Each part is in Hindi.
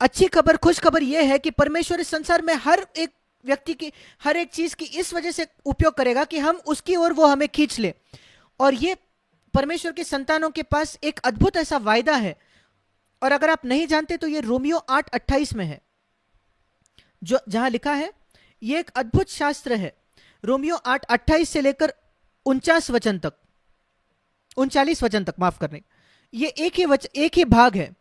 अच्छी खबर, खुश खबर यह है कि परमेश्वर इस संसार में हर एक व्यक्ति की, हर एक चीज की इस वजह से उपयोग करेगा कि हम उसकी ओर वो हमें खींच ले। और ये परमेश्वर के संतानों के पास एक अद्भुत ऐसा वायदा है। और अगर आप नहीं जानते तो ये रोमियो 8:28 में है, जो जहां लिखा है, ये एक अद्भुत शास्त्र है। रोमियो 8:28 से लेकर 49 वचन तक, 39 वचन तक, माफ करने, ये एक ही भाग है।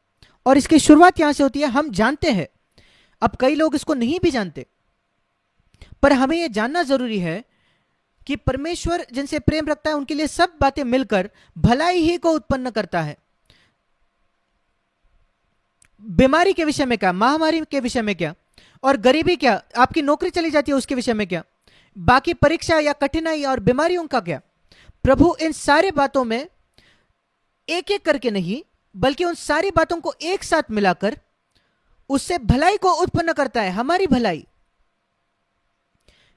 और इसकी शुरुआत यहां से होती है। हम जानते हैं, अब कई लोग इसको नहीं भी जानते, पर हमें यह जानना जरूरी है कि परमेश्वर जिनसे प्रेम रखता है उनके लिए सब बातें मिलकर भलाई ही को उत्पन्न करता है। बीमारी के विषय में क्या, महामारी के विषय में क्या, और गरीबी क्या, आपकी नौकरी चली जाती है उसके विषय में क्या, बाकी परीक्षा या कठिनाई और बीमारियों का क्या, प्रभु इन सारी बातों में एक एक करके नहीं, बल्कि उन सारी बातों को एक साथ मिलाकर उससे भलाई को उत्पन्न करता है, हमारी भलाई।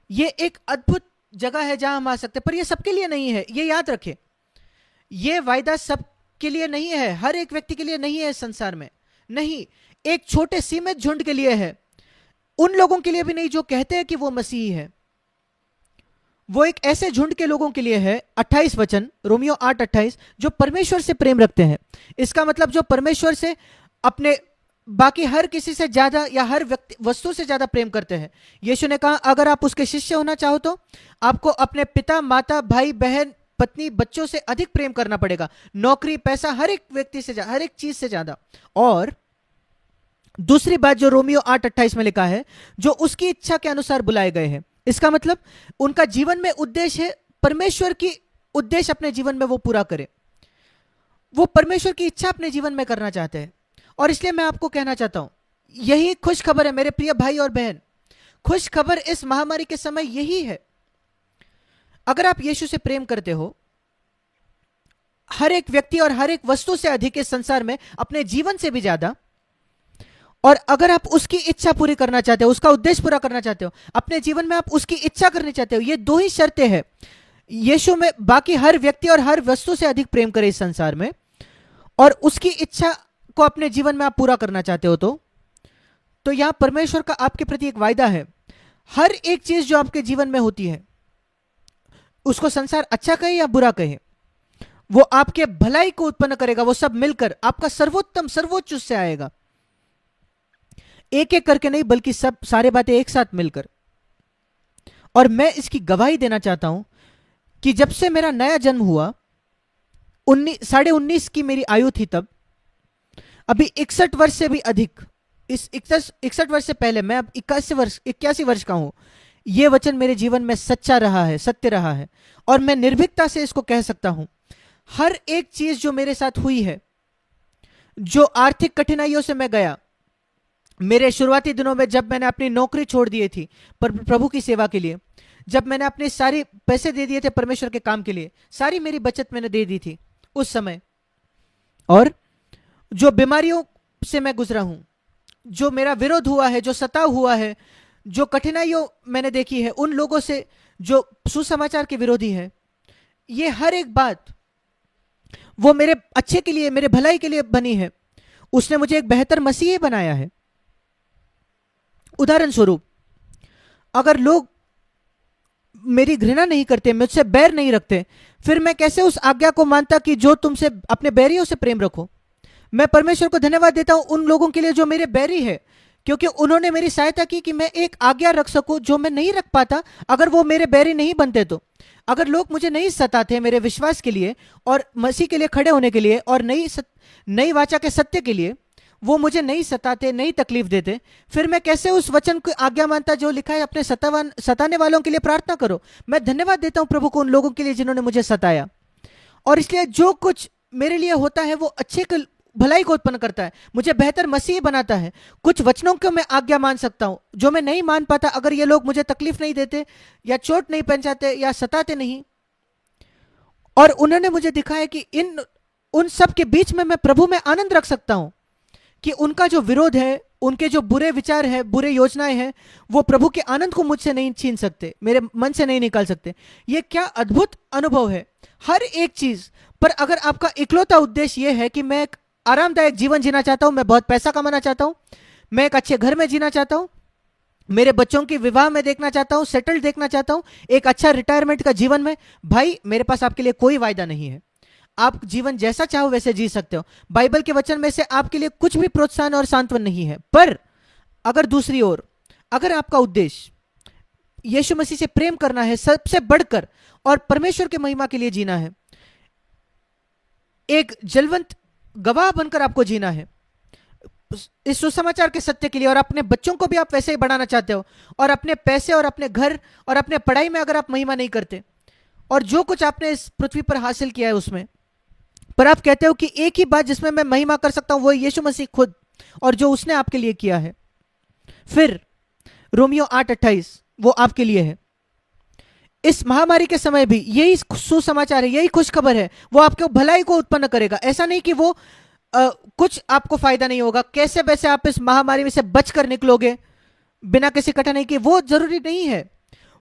यह एक अद्भुत जगह है जहां हम आ सकते हैं, पर यह सबके लिए नहीं है, यह याद रखें। यह वायदा सबके लिए नहीं है, हर एक व्यक्ति के लिए नहीं है इस संसार में, नहीं, एक छोटे सीमित झुंड के लिए है। उन लोगों के लिए भी नहीं जो कहते हैं कि वो मसीही है, वो एक ऐसे झुंड के लोगों के लिए है। 28 वचन, रोमियो 8:28, जो परमेश्वर से प्रेम रखते हैं। इसका मतलब जो परमेश्वर से अपने बाकी हर किसी से ज्यादा या हर व्यक्ति वस्तु से ज्यादा प्रेम करते हैं। यीशु ने कहा अगर आप उसके शिष्य होना चाहो तो आपको अपने पिता, माता, भाई, बहन, पत्नी, बच्चों से अधिक प्रेम करना पड़ेगा, नौकरी, पैसा, हर एक व्यक्ति से, हर एक चीज से ज्यादा। और दूसरी बात जो रोमियो 8:28 में लिखा है, जो उसकी इच्छा के अनुसार बुलाए गए हैं। इसका मतलब उनका जीवन में उद्देश्य है, परमेश्वर की उद्देश्य अपने जीवन में वो पूरा करे, वो परमेश्वर की इच्छा अपने जीवन में करना चाहते हैं। और इसलिए मैं आपको कहना चाहता हूं, यही खुश खबर है मेरे प्रिय भाई और बहन। खुश खबर इस महामारी के समय यही है, अगर आप यीशु से प्रेम करते हो, हर एक व्यक्ति और हर एक वस्तु से अधिक इस संसार में, अपने जीवन से भी ज्यादा, और अगर आप उसकी इच्छा पूरी करना चाहते हो, उसका उद्देश्य पूरा करना चाहते हो, अपने जीवन में आप उसकी इच्छा करनी चाहते हो, ये दो ही शर्तें हैं यीशु में। बाकी हर व्यक्ति और हर वस्तु से अधिक प्रेम करे इस संसार में, और उसकी इच्छा को अपने जीवन में आप पूरा करना चाहते हो, तो यहां परमेश्वर का आपके प्रति एक वायदा है। हर एक चीज जो आपके जीवन में होती है, उसको संसार अच्छा कहे या बुरा कहे, वो आपके भलाई को उत्पन्न करेगा। वो सब मिलकर आपका सर्वोत्तम, सर्वोच्च उससे आएगा, एक एक करके नहीं, बल्कि सब सारे बातें एक साथ मिलकर। और मैं इसकी गवाही देना चाहता हूं कि जब से मेरा नया जन्म हुआ, 19.5 की मेरी आयु थी तब, अभी 61 वर्ष से भी अधिक, इस 61 वर्ष से पहले, मैं अब 81 वर्ष का हूं। यह वचन मेरे जीवन में सच्चा रहा है, सत्य रहा है, और मैं निर्भीकता से इसको कह सकता हूं। हर एक चीज जो मेरे साथ हुई है, जो आर्थिक कठिनाइयों से मैं गया, मेरे शुरुआती दिनों में जब मैंने अपनी नौकरी छोड़ दी थी प्रभु की सेवा के लिए, जब मैंने अपने सारे पैसे दे दिए थे परमेश्वर के काम के लिए, सारी मेरी बचत मैंने दे दी थी उस समय, और जो बीमारियों से मैं गुजरा हूं, जो मेरा विरोध हुआ है, जो सताव हुआ है, जो कठिनाइयों मैंने देखी है उन लोगों से जो सुसमाचार के विरोधी है, ये हर एक बात वो मेरे अच्छे के लिए, मेरे भलाई के लिए बनी है। उसने मुझे एक बेहतर मसीही बनाया है। उदाहरण स्वरूप, अगर लोग मेरी घृणा नहीं करते, मुझसे बैर नहीं रखते, फिर मैं कैसे उस आज्ञा को मानता कि जो तुमसे अपने बैरियों से प्रेम रखो। मैं परमेश्वर को धन्यवाद देता हूं उन लोगों के लिए जो मेरे बैरी है, क्योंकि उन्होंने मेरी सहायता की कि मैं एक आज्ञा रख सकूं जो मैं नहीं रख पाता अगर वो मेरे बैरी नहीं बनते। तो अगर लोग मुझे नहीं सताते मेरे विश्वास के लिए और मसीह के लिए खड़े होने के लिए और नई वाचा के सत्य के लिए, वो मुझे नहीं सताते, नहीं तकलीफ देते, फिर मैं कैसे उस वचन को आज्ञा मानता जो लिखा है, अपने सताने वालों के लिए प्रार्थना करो। मैं धन्यवाद देता हूं प्रभु को उन लोगों के लिए जिन्होंने मुझे सताया। और इसलिए जो कुछ मेरे लिए होता है वो अच्छे भलाई को उत्पन्न करता है, मुझे बेहतर मसीह बनाता है। कुछ वचनों को मैं आज्ञा मान सकता हूं जो मैं नहीं मान पाता अगर ये लोग मुझे तकलीफ नहीं देते या चोट नहीं पहुंचाते या सताते नहीं। और उन्होंने मुझे दिखाया कि उन सब के बीच में मैं प्रभु में आनंद रख सकता हूं, कि उनका जो विरोध है, उनके जो बुरे विचार है, बुरे योजनाएं हैं, वो प्रभु के आनंद को मुझसे नहीं छीन सकते, मेरे मन से नहीं निकाल सकते। ये क्या अद्भुत अनुभव है हर एक चीज पर। अगर आपका इकलौता उद्देश्य यह है कि मैं एक आरामदायक जीवन जीना चाहता हूं, मैं बहुत पैसा कमाना चाहता हूं, मैं एक अच्छे घर में जीना चाहता हूं, मेरे बच्चों की विवाह में देखना चाहता हूं, सेटल्ड देखना चाहता हूं, एक अच्छा रिटायरमेंट का जीवन में। भाई मेरे पास आपके लिए कोई वायदा नहीं है। आप जीवन जैसा चाहो वैसे जी सकते हो। बाइबल के वचन में से आपके लिए कुछ भी प्रोत्साहन और सांत्वन नहीं है। पर अगर दूसरी ओर, अगर आपका उद्देश्य यीशु मसीह से प्रेम करना है सबसे बढ़कर, और परमेश्वर के महिमा के लिए जीना है, एक जलवंत गवाह बनकर आपको जीना है इस सुसमाचार के सत्य के लिए, और अपने बच्चों को भी आप वैसे ही बढ़ाना चाहते हो, और अपने पैसे और अपने घर और अपने पढ़ाई में अगर आप महिमा नहीं करते, और जो कुछ आपने इस पृथ्वी पर हासिल किया है उसमें, पर आप कहते हो कि एक ही बात जिसमें मैं महिमा कर सकता हूं वो यीशु मसीह खुद और जो उसने आपके लिए किया है, फिर रोमियो 8:28 वो आपके लिए है। इस महामारी के समय भी यही सुसमाचार है, यही खुशखबर है, वो आपके भलाई को उत्पन्न करेगा। ऐसा नहीं कि वो कुछ आपको फायदा नहीं होगा, कैसे वैसे आप इस महामारी में से बचकर निकलोगे बिना किसी कठिनाई के, वो जरूरी नहीं है।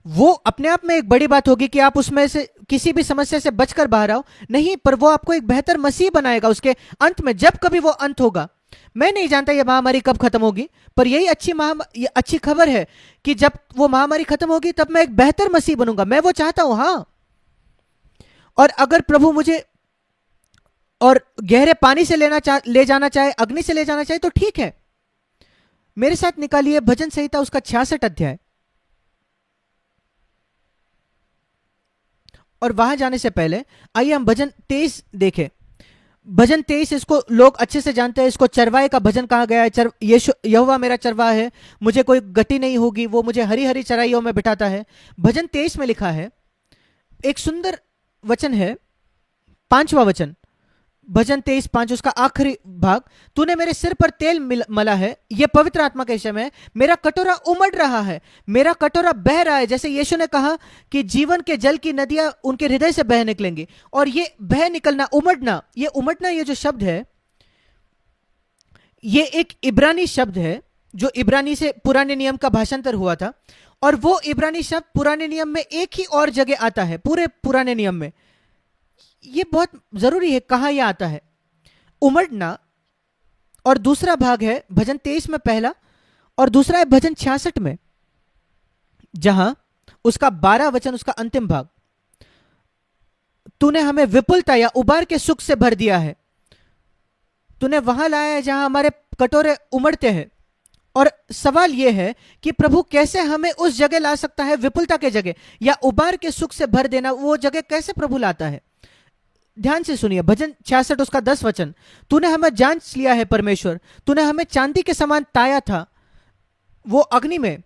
वो अपने आप में एक बड़ी बात होगी कि आप उसमें से किसी भी समस्या से बचकर बाहर आओ, नहीं, पर वो आपको एक बेहतर मसीह बनाएगा उसके अंत में, जब कभी वो अंत होगा। मैं नहीं जानता ये महामारी कब खत्म होगी, पर यही ये अच्छी खबर है कि जब वो महामारी खत्म होगी तब मैं एक बेहतर मसीह बनूंगा। मैं वो चाहता हूं, हां। और अगर प्रभु मुझे और गहरे पानी से ले जाना चाहे, अग्नि से ले जाना चाहे, तो ठीक है। मेरे साथ निकालिए भजन संहिता उसका 66 अध्याय। और वहां जाने से पहले आइए हम भजन 23 देखें। भजन 23 इसको लोग अच्छे से जानते हैं, इसको चरवाहे का भजन कहा गया है। यहोवा मेरा चरवाहा है, मुझे कोई गति नहीं होगी, वो मुझे हरी हरी चराइयों में बिठाता है। भजन 23 में लिखा है, एक सुंदर वचन है, 5वां वचन, भजन 23:5 उसका आखिरी भाग। तूने मेरे सिर पर तेल मला है, यह पवित्र आत्मा के विषय में, मेरा कटोरा उमड़ रहा है, मेरा कटोरा बह रहा है। जैसे यीशु ने कहा कि जीवन के जल की नदियां उनके हृदय से बह निकलेंगी, और ये बह निकलना, उमड़ना, ये जो शब्द है, ये एक इब्रानी शब्द है जो इब्रानी से पुराने नियम का भाषांतर हुआ था। और वो इब्रानी शब्द पुराने नियम में एक ही और जगह आता है, पूरे पुराने नियम में। ये बहुत जरूरी है कहां यह आता है, उमड़ना। और दूसरा भाग है भजन 23 में पहला, और दूसरा है भजन 66 में, जहां उसका 12 वचन, उसका अंतिम भाग, तूने हमें विपुलता या उबार के सुख से भर दिया है। तूने वहां लाया है जहां हमारे कटोरे उमड़ते हैं। और सवाल यह है कि प्रभु कैसे हमें उस जगह ला सकता है, विपुलता के जगह या उबार के सुख से भर देना, वो जगह कैसे प्रभु लाता है। ध्यान से सुनिए, भजन 66 उसका 10 वचन, तूने हमें जांच लिया है परमेश्वर, तूने हमें चांदी के समान ताया था, वो अग्नि में,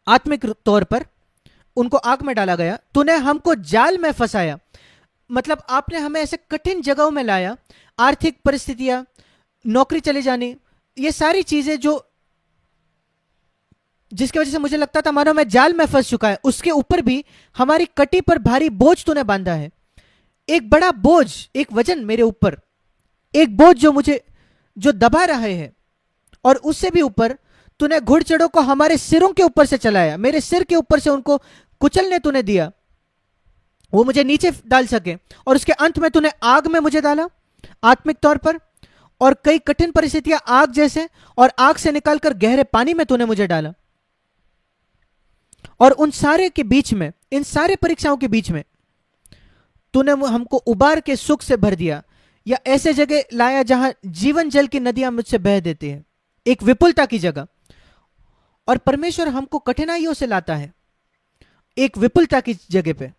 आत्मिक तौर पर उनको आग में डाला गया। तूने हमको जाल में फंसाया, मतलब आपने हमें ऐसे कठिन जगहों में लाया, आर्थिक परिस्थितियां, नौकरी चले जानी, ये सारी चीजें जो जिसकी वजह से मुझे लगता था मानो मैं जाल में फंस चुका है, उसके ऊपर भी हमारी कटी पर भारी बोझ तूने बांधा है। एक बड़ा बोझ, एक वजन मेरे ऊपर, एक बोझ जो मुझे जो दबा रहे हैं, और उससे भी ऊपर तूने घुड़चड़ों को हमारे सिरों के ऊपर से चलाया, मेरे सिर के ऊपर से उनको कुचलने तूने दिया, वो मुझे नीचे डाल सके। और उसके अंत में तूने आग में मुझे डाला आत्मिक तौर पर, और कई कठिन परिस्थितियां आग जैसे, और आग से निकालकर गहरे पानी में तूने मुझे डाला। और उन सारे के बीच में, इन सारे परीक्षाओं के बीच में तूने हमको उबार के सुख से भर दिया, या ऐसे जगह लाया जहां जीवन जल की नदियां मुझसे बह देती है, एक विपुलता की जगह। और परमेश्वर हमको कठिनाइयों से लाता है एक विपुलता की जगह पे,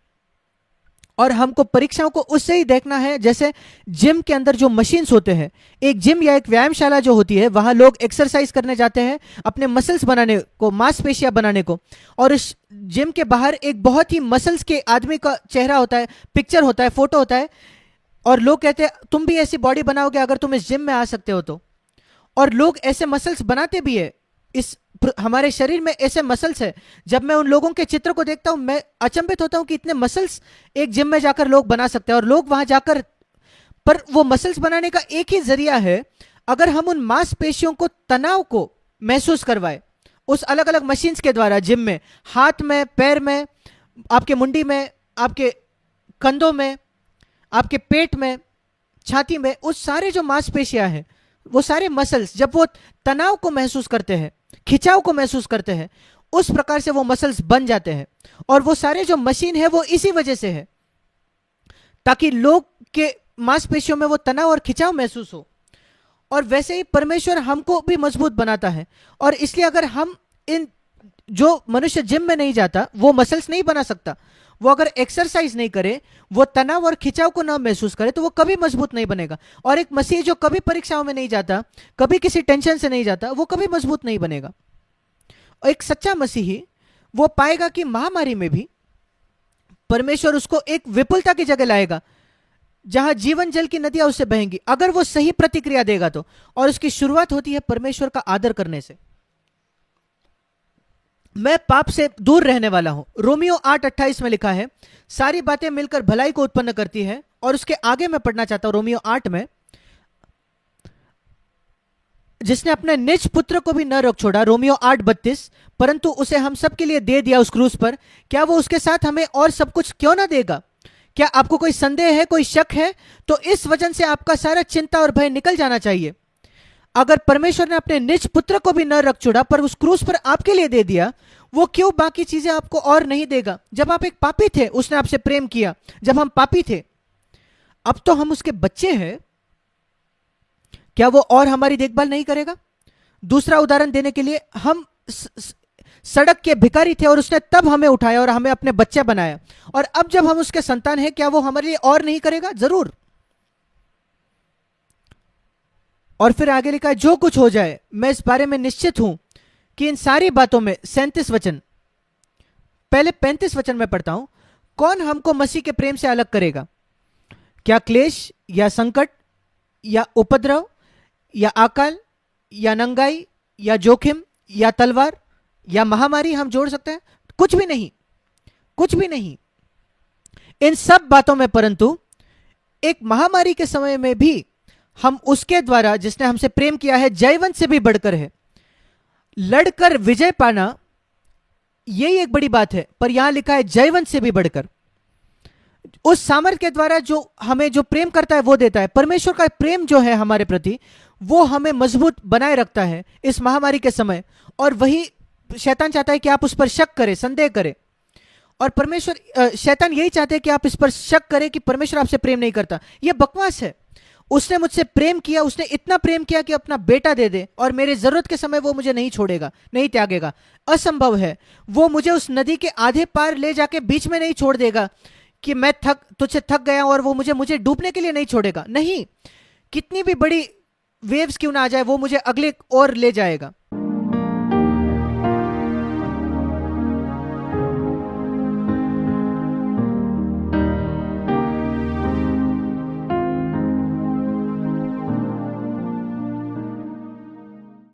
और हमको परीक्षाओं को उससे ही देखना है जैसे जिम के अंदर जो मशीन्स होते हैं, एक जिम या एक व्यायामशाला जो होती है, वहां लोग एक्सरसाइज करने जाते हैं अपने मसल्स बनाने को, मांसपेशियां बनाने को। और इस जिम के बाहर एक बहुत ही मसल्स के आदमी का चेहरा होता है, पिक्चर होता है, फोटो होता है, और लोग कहते हैं तुम भी ऐसी बॉडी बनाओगे अगर तुम इस जिम में आ सकते हो तो। और लोग ऐसे मसल्स बनाते भी है, इस हमारे शरीर में ऐसे मसल्स है। जब मैं उन लोगों के चित्र को देखता हूं मैं अचंभित होता हूं कि इतने मसल्स एक जिम में जाकर लोग बना सकते हैं, और लोग वहां जाकर, पर वो मसल्स बनाने का एक ही जरिया है, अगर हम उन मांसपेशियों को, तनाव को महसूस करवाए उस अलग अलग मशीन्स के द्वारा, जिम में, हाथ में, पैर में, आपके मुंडी में, आपके कंधों में, आपके पेट में, छाती में, उस सारे जो मांसपेशियां हैं वो सारे मसल्स जब वो तनाव को महसूस करते हैं, खिंचाव को महसूस करते हैं, उस प्रकार से वो मसल्स बन जाते हैं। और वो सारे जो मशीन है वो इसी वजह से है, ताकि लोग के मांसपेशियों में वो तनाव और खिंचाव महसूस हो। और वैसे ही परमेश्वर हमको भी मजबूत बनाता है। और इसलिए अगर हम इन, जो मनुष्य जिम में नहीं जाता वो मसल्स नहीं बना सकता। वो अगर एक्सरसाइज नहीं करे, वो तनाव और खिंचाव को ना महसूस करे, तो वो कभी मजबूत नहीं बनेगा। और एक मसीही जो कभी परीक्षाओं में नहीं जाता, कभी किसी टेंशन से नहीं जाता, वो कभी मजबूत नहीं बनेगा। और एक सच्चा मसीही वो पाएगा कि महामारी में भी परमेश्वर उसको एक विपुलता की जगह लाएगा, जहां जीवन जल की नदियां उससे बहेंगी, अगर वो सही प्रतिक्रिया देगा तो। और उसकी शुरुआत होती है परमेश्वर का आदर करने से। मैं पाप से दूर रहने वाला हूं, रोमियो 8:28 में लिखा है। सारी बातें मिलकर भलाई को उत्पन्न करती है। और उसके आगे मैं पढ़ना चाहता हूं रोमियो 8 में, जिसने अपने निज पुत्र को भी न रोक छोड़ा, रोमियो 8:32, परंतु उसे हम सब के लिए दे दिया उस क्रूस पर, क्या वो उसके साथ हमें और सब कुछ क्यों ना देगा? क्या आपको कोई संदेह है, कोई शक है? तो इस वजन से आपका सारा चिंता और भय निकल जाना चाहिए। अगर परमेश्वर ने अपने निज पुत्र को भी न रख छोड़ा पर उस क्रूस पर आपके लिए दे दिया, वो क्यों बाकी चीजें आपको और नहीं देगा? जब आप एक पापी थे उसने आपसे प्रेम किया, जब हम पापी थे। अब तो हम उसके बच्चे हैं, क्या वो और हमारी देखभाल नहीं करेगा? दूसरा उदाहरण देने के लिए, हम सड़क के भिखारी थे और उसने तब हमें उठाया और हमें अपने बच्चे बनाया। और अब जब हम उसके संतान हैं, क्या वो हमारे लिए और नहीं करेगा? जरूर। और फिर आगे लिखा है, जो कुछ हो जाए मैं इस बारे में निश्चित हूं कि इन सारी बातों में 37 वचन, पहले 35 वचन में पढ़ता हूं। कौन हमको मसीह के प्रेम से अलग करेगा? क्या क्लेश या संकट या उपद्रव या अकाल या नंगाई या जोखिम या तलवार या महामारी हम जोड़ सकते हैं? कुछ भी नहीं, कुछ भी नहीं। इन सब बातों में परंतु एक महामारी के समय में भी हम उसके द्वारा जिसने हमसे प्रेम किया है जयवंत से भी बढ़कर है। लड़कर विजय पाना यही एक बड़ी बात है, पर यहां लिखा है जयवंत से भी बढ़कर। उस सामर्थ के द्वारा जो हमें जो प्रेम करता है वो देता है। परमेश्वर का प्रेम जो है हमारे प्रति, वो हमें मजबूत बनाए रखता है इस महामारी के समय। और वही शैतान चाहता है कि आप उस पर शक करें, संदेह करें। और परमेश्वर, शैतान यही चाहते हैं कि आप इस पर शक करें कि परमेश्वर आपसे प्रेम नहीं करता। यह बकवास है। उसने मुझसे प्रेम किया, उसने इतना प्रेम किया कि अपना बेटा दे दे, और मेरे जरूरत के समय वो मुझे नहीं छोड़ेगा, नहीं त्यागेगा। असंभव है। वो मुझे उस नदी के आधे पार ले जाके बीच में नहीं छोड़ देगा कि मैं तुझसे थक गया और वो मुझे डूबने के लिए नहीं छोड़ेगा। नहीं, कितनी भी बड़ी वेव्स क्यों ना आ जाए वो मुझे अगले और ले जाएगा।